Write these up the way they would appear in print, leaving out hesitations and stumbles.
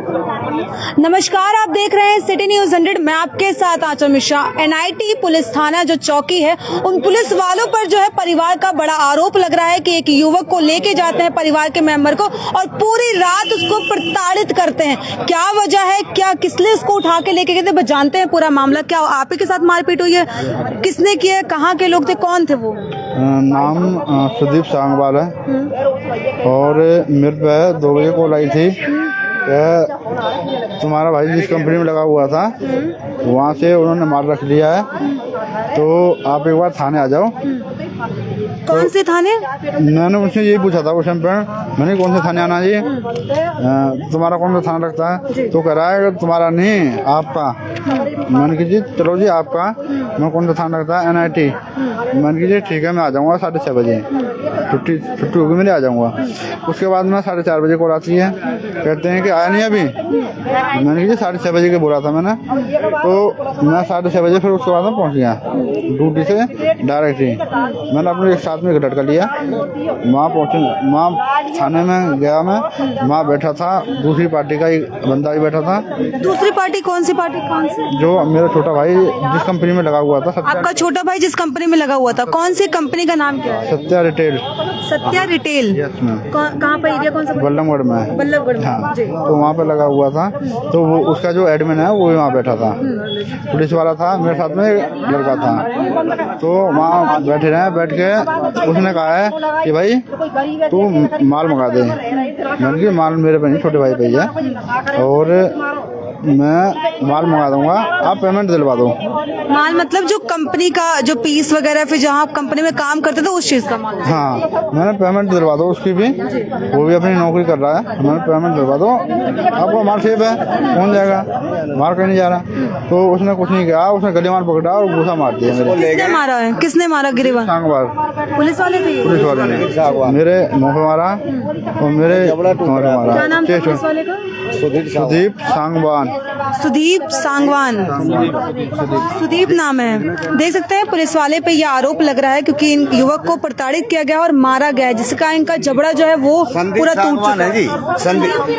नमस्कार, आप देख रहे हैं सिटी न्यूज 100। मैं आपके साथ आंचल मिश्रा। एनआईटी पुलिस थाना जो चौकी है, उन पुलिस वालों पर जो है परिवार का बड़ा आरोप लग रहा है कि एक युवक को लेके जाते हैं, परिवार के मेंबर को, और पूरी रात उसको प्रताड़ित करते हैं। क्या वजह है, क्या किसने उसको उठा के लेके गए थे, बस जानते हैं पूरा मामला। क्या आप ही के साथ मारपीट हुई है, किसने किया, कहाँ के लोग थे, कौन थे वो? नाम सुदीप सांगवाल है और मेरे पे 2 बजे कॉल आई थी। तुम्हारा भाई जिस कंपनी में लगा हुआ था वहाँ से उन्होंने माल रख लिया है, तो आप एक बार थाने आ जाओ। कौन से थाने? मैंने उनसे यही पूछा था उस टाइम पर, मैंने कौन से थाने आना जी, तुम्हारा कौन सा थाना लगता है? तो कह रहा है तुम्हारा नहीं आपका। मैंने कहा जी चलो जी आपका। मैं कौन सा थाना लगता है? एनआईटी। मैंने कहा जी ठीक है, मैं आ जाऊँगा 6:30 बजे, छुट्टी होगी मेरी, आ जाऊँगा। उसके बाद में 4:30 बजे कॉल आती है, कहते हैं कि आया नहीं अभी। मैंने कहा जी 6:30 बजे के बोला था मैंने, तो मैं 6:30 बजे फिर उसके बाद में पहुँच गया ड्यूटी से डायरेक्ट ही। मैंने अपने एक साथ में एक लड़का लिया, वहाँ पहुँचे, वहाँ थाने में गया मैं, वहाँ बैठा था दूसरी पार्टी का एक बंदा भी बैठा था। दूसरी पार्टी? कौन सी पार्टी? कौन सी? जो मेरा छोटा भाई जिस कंपनी में लगा हुआ था। आपका छोटा भाई जिस कंपनी में लगा हुआ था, कौन सी कंपनी का नाम क्या है? Satya retail. Satya retail? Yes ma'am. कहाँ पर एरिया, कौन सा? बल्लभगढ़ में। बल्लभगढ़ में। हाँ, जी। तो वहाँ पे लगा हुआ था, तो वो उसका जो एडमिन है वो भी वहाँ बैठा था। पुलिस वाला था, मेरे साथ में एक लड़का था, तो वहाँ बैठे रहे। बैठ के उसने कहा है कि भाई तू माल मंगा दे। मैंने कहा माल मेरे पे नहीं, छोटे भाई पे ही है, और मैं माल मंगा दूंगा, आप पेमेंट दिलवा दो। माल मतलब जो कंपनी का जो पीस वगैरह, फिर जहाँ आप कंपनी में काम करते थे उस चीज का माल? हाँ, मैंने पेमेंट दिलवा दो उसकी भी, वो भी अपनी नौकरी कर रहा है। मैंने पेमेंट दिलवा दो, आपका माल सेफ है, कौन जाएगा, मार कहीं नहीं जा रहा। तो उसने कुछ नहीं किया, उसने गली मार पकड़ा और घूसा मार दिया मेरे। किसने मारा है? किसने मारा? गिरीवाल? सांगवाल पुलिस वाले थे? पुलिस वाले ने मेरे मुँह पे मारा और मेरे मारा। क्या नाम था पुलिस वाले का? सुदीप सांगवान। सुदीप सांगवान? सुदीप नाम है। देख सकते हैं पुलिस वाले पे ये आरोप लग रहा है क्योंकि इन युवक को प्रताड़ित किया गया और मारा गया, जिसका इनका जबड़ा जो है वो पूरा टूट चुका है। जी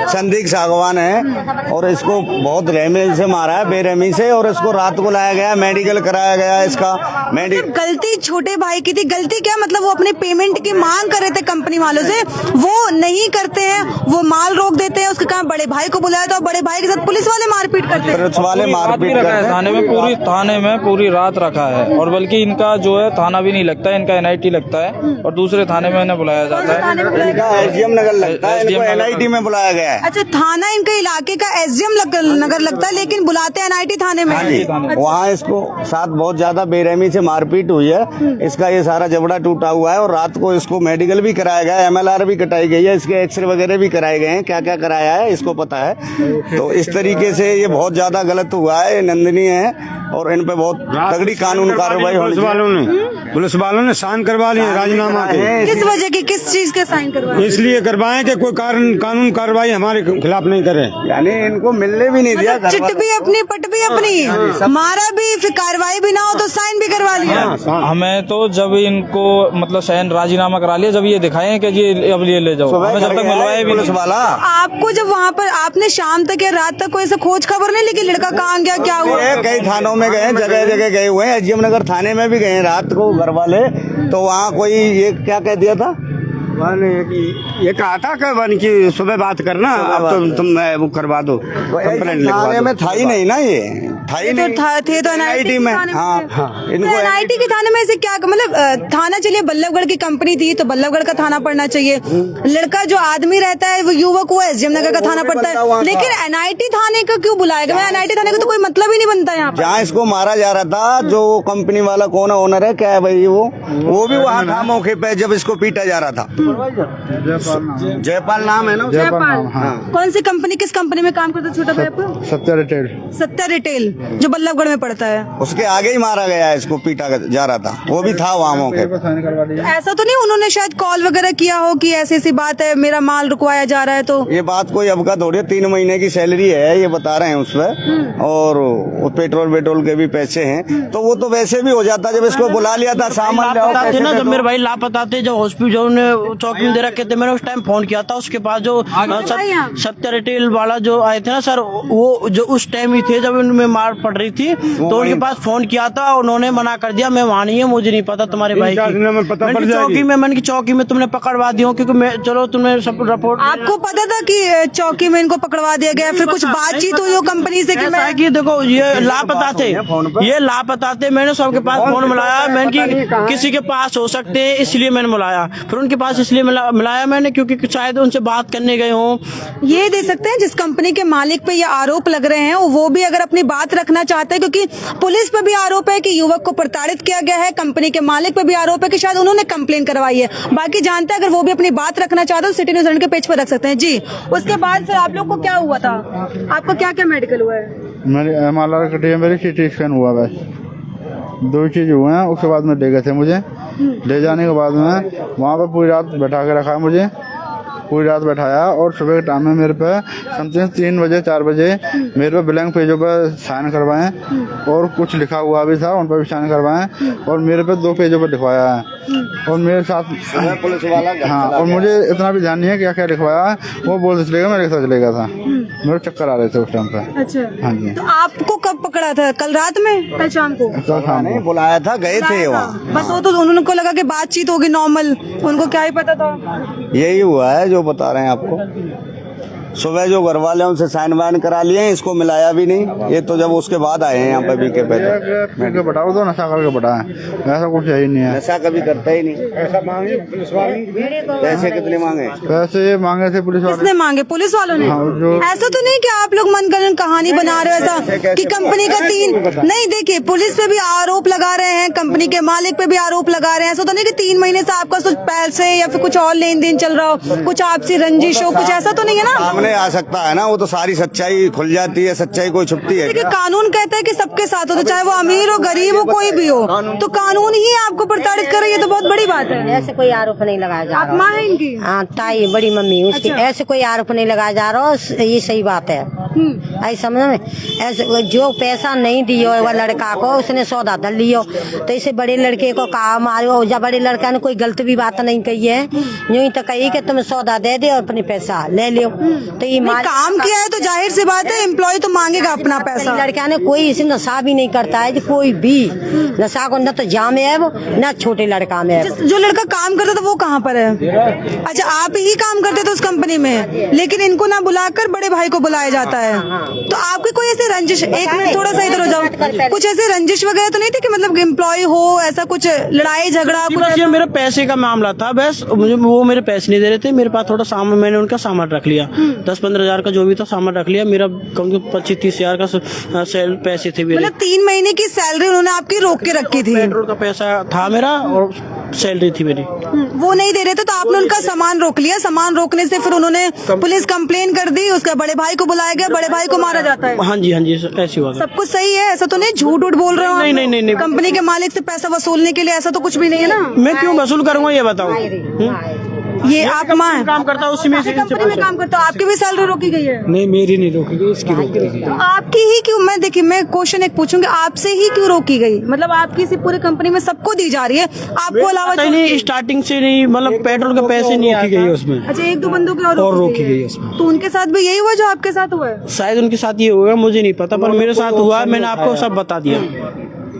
संदीप सांगवान है, और इसको बहुत रहमी से मारा है, बेरहमी से, और इसको रात को लाया गया, मेडिकल कराया गया। इसका गलती छोटे भाई की थी। गलती क्या मतलब, वो अपने पेमेंट की मांग कर रहे थे कंपनी वालों से, वो नहीं करते हैं, वो माल रोक देते हैं। उसके कारण बड़े भाई को बुलाया था, बड़े भाई के साथ पुलिस वाले मारपीट करते हैं। पुलिस वाले मारपीट करते हैं। थाने में पूरी रात रखा है, और बल्कि इनका जो है थाना भी नहीं लगता है, इनका एनआईटी लगता है, और दूसरे थाने में इन्हें बुलाया जाता है। इनका एसडीएम नगर लगता है, इनको एनआईटी में बुलाया गया है। अच्छा, थाना इनके इलाके का एसडीएम नगर लगता है, लेकिन बुलाते हैं एनआईटी थाने में। वहाँ इसको साथ बहुत ज्यादा बेरहमी से मारपीट हुई है। इसका ये सारा जबड़ा टूटा हुआ है, और रात को इसको मेडिकल भी कराया गया है, एमएलआर भी कटाई गई है, इसके एक्सरे वगैरह भी कराए गए हैं। क्या क्या कराया है इसको पता है। तो इस तरीके से ये बहुत ज्यादा गलत हुआ है, निंदनीय है, और इन पे बहुत तगड़ी कानून कार्रवाई होनी चाहिए। पुलिस वालों ने साइन करवा लिए राजीनामा के। किस वजह की, किस चीज के साइन करवाए? इसलिए करवाएं कि कोई कानून कार्रवाई हमारे खिलाफ नहीं करे। यानी इनको मिलने भी नहीं दिया। चिट भी अपनी, पट भी अपनी, मारा भी, फिर कार्रवाई भी ना हो तो साइन भी करवा लिया। हमें तो जब इनको मतलब साइन राजीनामा करा लिया, जब ये दिखाए कि ये अब ले जाओ, हमें जब तक मिलवाए भी पुलिस वाला। आपको जब वहाँ पर आपने शाम तक या रात तक कोई ऐसा खोज खबर नहीं लेकिन लड़का कहाँ गया, क्या हुआ? कई थानों में गए, जगह जगह गए हुए हैं, एसडीएम नगर थाने में भी गए रात को घर वाले। तो वहाँ कोई ये क्या कह दिया था, ये कहा था कि सुबह बात करना, अब तुम वो करवा दो, कंप्लेंट लिखवा दो। थाने में था ही नहीं ना, ये था ही नहीं, थे तो एनआईटी में। हाँ, इनको एनआईटी के थाने में से क्या मतलब, थाना चलिए बल्लभगढ़ की कंपनी थी तो बल्लभगढ़ का थाना पड़ना चाहिए। लड़का जो आदमी रहता है वो युवक, वो एसडीएम नगर का थाना पड़ता है, लेकिन एनआईटी थाने का क्यों बुलाएगा? एनआईटी थाने का तो कोई मतलब ही नहीं बनता यहाँ पर। जहाँ इसको मारा जा रहा था, जो कंपनी वाला कौन है, ओनर है क्या है भाई, वो भी वहाँ था मौके पे जब इसको पीटा जा रहा था। जयपाल नाम है ना? जयपाल। हाँ। कौन सी कंपनी, किस कंपनी में काम करता छोटा भाई आपका? सत्या रिटेल। सत्या रिटेल जो बल्लभगढ़ में पड़ता है। उसके आगे ही मारा गया है, इसको पीटा जा रहा था, वो भी था वहाँ मौके पे। ऐसा तो नहीं उन्होंने शायद कॉल वगैरह किया हो कि ऐसी ऐसी बात है, मेरा माल रुकवाया जा रहा है? तो ये बात कोई अब का थोड़ी, 3 महीने की सैलरी है ये बता रहे हैं उसमें, और पेट्रोल के भी पैसे हैं, तो वो तो वैसे भी हो जाता जब इसको बुला लिया था। सामान जब मेरे भाई लापता थे, जब हॉस्पिटल चौकी में दे रखे थे। मैंने उस टाइम फोन किया था, उसके पास जो सत्य रिटेल वाला जो आए थे ना सर, वो जो उस टाइम ही थे जब उनमें मार पड़ रही थी, तो उनके पास फोन किया था, उन्होंने मना कर दिया, मैं वहाँ नहीं है, मुझे नहीं पता तुम्हारे भाई की चौकी में तुमने पकड़वा दिया, क्योंकि मैं चलो तुमने सब रिपोर्ट। आपको पता था कि चौकी में इनको पकड़वा दिया गया, फिर कुछ बातचीत हुई हो कंपनी से कि ऐसा मैं है कि देखो ये लापता थे, मैंने सबके पास फोन मिलाया, मैंने कि किसी के पास हो सकते हैं इसलिए मैंने मिलाया, फिर उनके पास इसलिए मिलाया मैंने क्योंकि शायद उनसे बात करने गए हों। ये दे सकते हैं जिस कंपनी के मालिक पे ये आरोप लग रहे हैं वो भी अगर अपनी बात रखना चाहते हैं, क्योंकि पुलिस पे भी आरोप है कि युवक को प्रताड़ित किया गया है, कंपनी के मालिक पे भी आरोप है कि शायद उन्होंने कंप्लेन करवाई है। बाकी जानते हैं अगर वो भी अपनी बात रखना चाहते हैं तो सिटी न्यूज़ के पेज पर रख सकते हैं जी। उसके बाद फिर आप लोग को क्या हुआ था, आपका क्या क्या मेडिकल हुआ है? मेरी MRI कटी है, मेरी CT स्कैन हुआ, बस 2 चीज हुए हैं। उसके बाद में ले गए थे मुझे, ले जाने के बाद में वहाँ पे पूरी रात बैठा के रखा मुझे, पूरी रात बैठाया, और सुबह के टाइम में मेरे पे समथिंग 3 बजे 4 बजे मेरे पे ब्लैंक पेजों पर साइन करवाएं, और कुछ लिखा हुआ भी था उन पर भी साइन करवाएं, और मेरे पे 2 पेजों पर लिखवाया है, और मेरे साथ पुलिस वाला। हाँ, और मुझे इतना भी ध्यान नहीं है क्या क्या लिखवाया है, वो बोलते चलेगा, मेरे साथ चलेगा था, मेरे चक्कर आ रहे थे उस टाइम पे। अच्छा, हाँ जी। तो आपको कब पकड़ा था? कल रात में, कल शाम को? तो हाँ, नहीं बुलाया था, गए थे वहाँ। बस वो तो उनको लगा कि बातचीत होगी नॉर्मल, उनको क्या ही पता था। यही हुआ है जो बता रहे हैं आपको। सुबह जो घर वाले उनसे साइन वाइन करा लिए हैं, इसको मिलाया भी नहीं, ये तो जब उसके बाद आए हैं यहाँ पे बीके पे। तो बताओ तो नशा करके बटा है, ऐसा कुछ है ही नहीं है। नशा कभी करता ही नहीं। ऐसा मांगे पुलिस वाले, पैसे कितने मांगे? पैसे मांगे थे पुलिस वाले। किसने मांगे? पुलिस वालों ने? हाँ, जो ऐसा तो नहीं कि आप लोग मनगढ़ंत कहानी बना रहे हो ऐसा कि कंपनी का 3 नहीं, देखिए पुलिस पे भी आरोप लगा रहे हैं, कंपनी के मालिक पे भी आरोप लगा रहे हैं। ऐसा तो नहीं कि 3 महीने से आपका कुछ पैसे या फिर कुछ और लेन देन चल रहा हो, कुछ आपसी रंजिश हो, कुछ ऐसा तो नहीं है ना? सामने आ सकता है ना, वो तो सारी सच्चाई खुल जाती है, सच्चाई कोई छुपती है? देखिए कानून कहता है कि सबके साथ हो, तो चाहे वो अमीर हो गरीब हो कोई भी हो, तो कानून ही आपको प्रताड़ित करे, ये तो बहुत बड़ी बात है। ऐसे कोई आरोप नहीं लगाया जा आप रहा। माँ है इनकी? हाँ, ताई बड़ी मम्मी उसकी। अच्छा। ऐसे कोई आरोप नहीं लगाया जा रहा, ये सही बात है। ऐसे समझ में, ऐसे जो पैसा नहीं दियो वो लड़का को, उसने सौदा धर लियो, तो इसे बड़े लड़के को कहा मारो, जब बड़े लड़का ने कोई गलत भी बात नहीं कही है, यूं ही तो कही कि तुम सौदा दे दे और अपने पैसा ले लियो, तो ये काम किया है तो जाहिर सी बात है एम्प्लॉय तो मांगेगा अपना पैसा। लड़का ने कोई इसे नशा भी नहीं करता है, कोई भी नशा को न तो जा में है वो, न छोटे लड़का में है। जो लड़का काम करता था वो कहाँ पर है? अच्छा, आप ही काम करते थे उस कंपनी में, लेकिन इनको ना बुलाकर बड़े भाई को बुलाया जाता है। तो आपकी कोई ऐसे रंजिश, एक मिनट थोड़ा सा इधर हो जाओ, कुछ ऐसे रंजिश वगैरह तो नहीं थी कि मतलब एम्प्लॉय हो, ऐसा कुछ लड़ाई झगड़ा? बस ये मेरा पैसे का मामला था, बस मुझे वो मेरे पैसे नहीं दे रहे थे, मेरे पास थोड़ा सामान, मैंने उनका सामान रख लिया, 10-15 हजार का जो भी था सामान रख लिया, मेरा कम से कम 25-30 हजार का सेल पैसे थे मेरे। मतलब 3 महीने की सैलरी उन्होंने आपकी रोक के रखी थी? पेट्रोल का पैसा था मेरा और सैलरी थी मेरी, वो नहीं दे रहे थे, तो आपने उनका सामान रोक लिया। सामान रोकने से फिर उन्होंने पुलिस कंप्लेन कर दी, उसका बड़े भाई को बुलाया गया, बड़े भाई को मारा जाता है। हाँ जी ऐसी हुआ था। सब कुछ सही है, ऐसा तो नहीं झूठ उठ बोल रहे हो? नहीं। कंपनी के मालिक से पैसा वसूलने के लिए ऐसा तो कुछ भी नहीं है ना? मैं क्यों वसूल करूंगा ये बताओ? ये आप माँ है, काम करता हूँ उसी में से कंपनी में काम करता हूँ, आपकी भी सैलरी रोकी गई है? नहीं, मेरी नहीं रोकी गई, इसकी रोकी गई। तो आपकी ही क्यों? मैं देखिए, मैं क्वेश्चन एक पूछूंगी, आपसे ही क्यों रोकी गई? मतलब आपकी इसी पूरे कंपनी में सबको दी जा रही है, आपको अलावा नहीं, स्टार्टिंग से नहीं, मतलब पेट्रोल के पैसे नहीं रोकी गई उसमें। अच्छा, 1-2 बंदों की और रोकी गई उसमें। तो उनके साथ भी यही हुआ जो आपके साथ हुआ है? शायद उनके साथ ये होगा, मुझे नहीं पता, पर मेरे साथ हुआ, मैंने आपको सब बता दिया।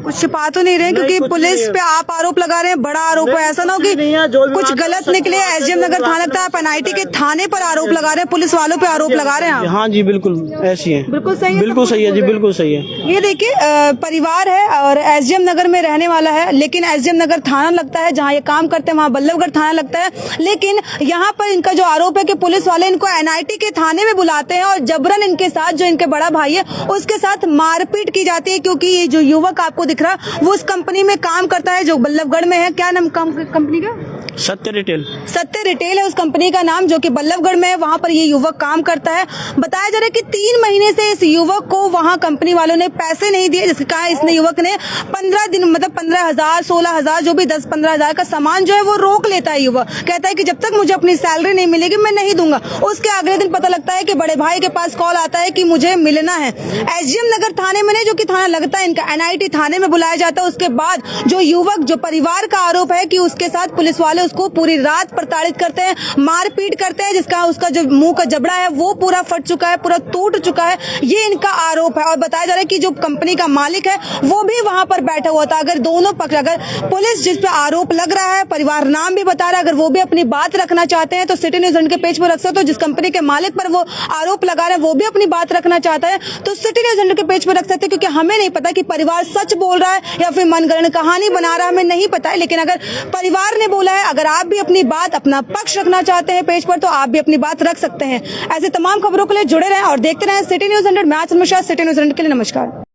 कुछ छिपा तो नहीं रहे, क्योंकि पुलिस पे आप आरोप लगा रहे हैं, बड़ा आरोप है, ऐसा ना हो कि कुछ गलत निकले। एसडीएम नगर थाना लगता है, आप एनआईटी के थाने पर आरोप लगा रहे हैं, पुलिस वालों पे आरोप लगा रहे हैं आप? हाँ जी, बिल्कुल ऐसी है। बिल्कुल सही है, बिल्कुल सही है जी, बिल्कुल सही है। ये देखिए परिवार है और एसडीएम नगर में रहने वाला है, लेकिन एसडीएम नगर थाना लगता है जहाँ ये काम करते हैं, वहाँ बल्लभगढ़ थाना लगता है। लेकिन यहाँ पर इनका जो आरोप है कि पुलिस वाले इनको एनआईटी के थाने में बुलाते हैं और जबरन इनके साथ, जो इनके बड़ा भाई है उसके साथ मारपीट की जाती है, क्योंकि ये जो युवक आपको दिख रहा है वो उस कंपनी में काम करता है जो बल्लभगढ़ में है। क्या नाम कंपनी का? सत्य रिटेल। सत्य रिटेल है उस कंपनी का नाम, जो कि बल्लभगढ़ में है। वहां पर ये युवक काम करता है। बताया जा रहा है कि 3 महीने से इस युवक को वहां कंपनी वालों ने पैसे नहीं दिए, जिसके कारण इसने युवक ने 15 दिन मतलब 15,000 16,000 जो भी 10-15 हजार का सामान जो है वो रोक लेता है। युवक कहता है कि जब तक मुझे अपनी सैलरी नहीं मिलेगी मैं नहीं दूंगा। उसके अगले दिन पता लगता है कि बड़े भाई के पास कॉल आता है कि मुझे मिलना है। एसडीएम नगर थाने में नहीं, जो कि थाना लगता है इनका, एनआईटी थाने में बुलाया जाता है। उसके बाद जो युवक, जो परिवार का आरोप है कि उसके साथ पुलिस वाले उसको पूरी रात प्रताड़ित करते हैं, मारपीट करते हैं, जिसका उसका जो मुंह का जबड़ा है वो पूरा फट चुका है, पूरा टूट चुका है, ये इनका आरोप है। और बताया जा रहा है कि जो कंपनी का मालिक है वो भी वहां पर बैठा हुआ था। अगर दोनों पक्ष, अगर पुलिस जिस पे आरोप लग रहा है, परिवार नाम भी बता रहा है, अगर वो भी अपनी बात रखना चाहते हैं तो सिटी न्यूज़ के पेज पर रख सकते हो। जिस कंपनी के मालिक पर वो आरोप लगा रहे हैं वो भी अपनी बात रखना चाहता है तो सिटी न्यूज़ के पेज पर रख सकते हैं, क्योंकि हमें नहीं पता कि परिवार सच बोल रहा है या फिर मनगढ़ंत कहानी बना रहा है, हमें नहीं पता है। लेकिन अगर परिवार ने बोला है, अगर आप भी अपनी बात, अपना पक्ष रखना चाहते हैं पेज पर, तो आप भी अपनी बात रख सकते हैं। ऐसे तमाम खबरों के लिए जुड़े रहें और देखते रहें सिटी न्यूज़ 100। मैं आज सिटी न्यूज़ 100 के लिए नमस्कार।